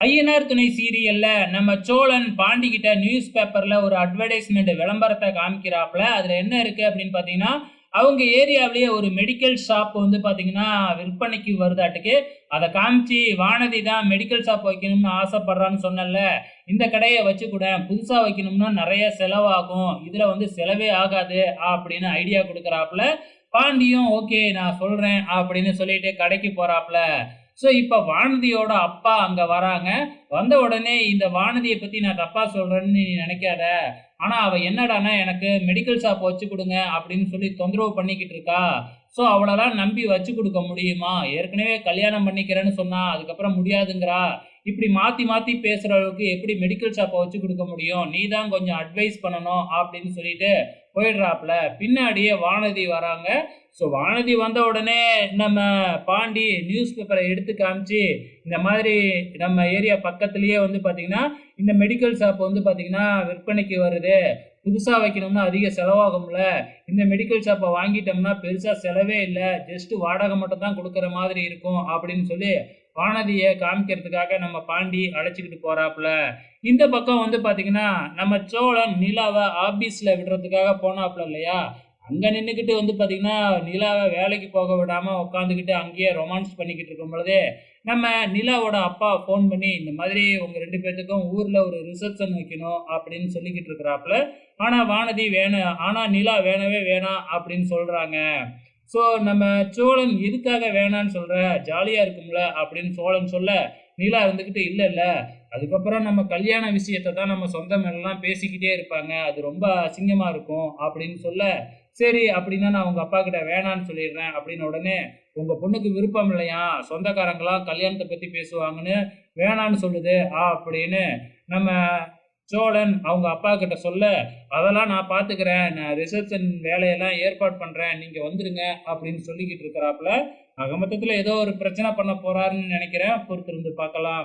ஐயனார் துணை சீரியல்ல நம்ம சோழன் பாண்டி கிட்ட நியூஸ் பேப்பர்ல ஒரு அட்வர்டைஸ்மெண்ட் விளம்பரத்தை காமிக்கிறாப்ல. அதுல என்ன இருக்கு அப்படின்னு பாத்தீங்கன்னா, அவங்க ஏரியாவிலேயே ஒரு மெடிக்கல் ஷாப் வந்து பாத்தீங்கன்னா விற்பனைக்கு வருதாட்டுக்கு. அதை காமிச்சு வானதி தான் மெடிக்கல் ஷாப் வைக்கணும்னு ஆசைப்படுறான்னு சொன்னல, இந்த கடையை வச்சு கூட புதுசா வைக்கணும்னா நிறைய செலவாகும், இதுல வந்து செலவே ஆகாது அப்படின்னு ஐடியா கொடுக்குறாப்ல. பாண்டியும் ஓகே நான் சொல்றேன் அப்படின்னு சொல்லிட்டு கடைக்கு போறாப்ல. ஸோ இப்ப வானதியோட அப்பா அங்க வராங்க. வந்த உடனே இந்த வானதிய பத்தி நான் தப்பா சொல்றேன்னு நீ நினைக்காத. ஆனா அவ என்னடான்னா எனக்கு மெடிக்கல் ஷாப் வச்சு குடுங்க அப்படின்னு சொல்லி தொந்தரவு பண்ணிக்கிட்டு இருக்கா. ஸோ அவளலாம் நம்பி வச்சு குடுக்க முடியுமா? ஏற்கனவே கல்யாணம் பண்ணிக்கிறேன்னு சொன்னா, அதுக்கப்புறம் முடியாதுங்கிறா. இப்படி மாத்தி மாத்தி பேசுற அளவுக்கு எப்படி மெடிக்கல் ஷாப்ப வச்சு குடுக்க முடியும்? நீ தான் கொஞ்சம் அட்வைஸ் பண்ணணும் அப்படின்னு சொல்லிட்டு போயிடுறாப்ல. பின்னாடியே வானதி வராங்க. ஸோ வானதி வந்த உடனே நம்ம பாண்டி நியூஸ் பேப்பரை எடுத்து காமிச்சு, இந்த மாதிரி நம்ம ஏரியா பக்கத்திலேயே வந்து பார்த்தீங்கன்னா, இந்த மெடிக்கல் ஷாப் வந்து பார்த்தீங்கன்னா விற்பனைக்கு வருது. புதுசா வைக்கணும்னா அதிக செலவாகும்ல. இந்த மெடிக்கல் ஷாப்ப வாங்கிட்டோம்னா பெருசா செலவே இல்ல. ஜஸ்ட் வாடகை மட்டும் தான் குடுக்குற மாதிரி இருக்கும் அப்படின்னு சொல்லி வானதிய காமிக்கிறதுக்காக நம்ம பாண்டி அழைச்சுக்கிட்டு போறாப்புல. இந்த பக்கம் வந்து பார்த்தீங்கன்னா, நம்ம சோழன் நிலாவ ஆபீஸ்ல விடுறதுக்காக போனாப்புல இல்லையா? அங்க நின்னுக்கிட்டு வந்து பார்த்தீங்கன்னா, நிலாவ வேலைக்கு போக விடாம உட்காந்துக்கிட்டு அங்கேயே ரொமான்ஸ் பண்ணிக்கிட்டு இருக்கும் பொழுதே, நம்ம நிலாவோட அப்பா ஃபோன் பண்ணி, இந்த மாதிரி உங்க 2 பேத்துக்கும் ஊர்ல ஒரு ரிசப்ஷன் வைக்கணும் அப்படின்னு சொல்லிக்கிட்டு இருக்கிறாப்புல. ஆனா நிலா வேணவே வேணாம் அப்படின்னு சொல்றாங்க. ஸோ நம்ம சோழன் எதுக்காக வேணான்னு சொல்ற? ஜாலியா இருக்கும்ல அப்படின்னு சோழன் சொல்ல, நிலா இருந்துகிட்டு இல்ல இல்ல. அதுக்கப்புறம் நம்ம கல்யாண விஷயத்த தான் நம்ம சொந்தம் எல்லாம் பேசிக்கிட்டே இருப்பாங்க. அது ரொம்ப அசிங்கமா இருக்கும் அப்படின்னு சொல்ல, சரி அப்படின்னா நான் உங்க அப்பா கிட்ட வேணான்னு சொல்லிடுறேன் அப்படின்னு உடனே, உங்க பொண்ணுக்கு விருப்பம் இல்லையா? சொந்தக்காரங்கலாம் கல்யாணத்த பத்தி பேசுவாங்கன்னு வேணான்னு சொல்லுது அப்படின்னு நம்ம சோழன் அவங்க அப்பா கிட்ட சொல்ல, அதெல்லாம் நான் பார்த்துக்கிறேன். நான் ரிசப்ஷன் வேலையெல்லாம் ஏற்பாடு பண்றேன். நீங்க வந்துருங்க அப்படின்னு சொல்லிக்கிட்டு இருக்கிறாப்புல. ஆக மொத்தத்துல ஏதோ ஒரு பிரச்சனை பண்ண போறாருன்னு நினைக்கிறேன். பொறுத்திருந்து பார்க்கலாம்.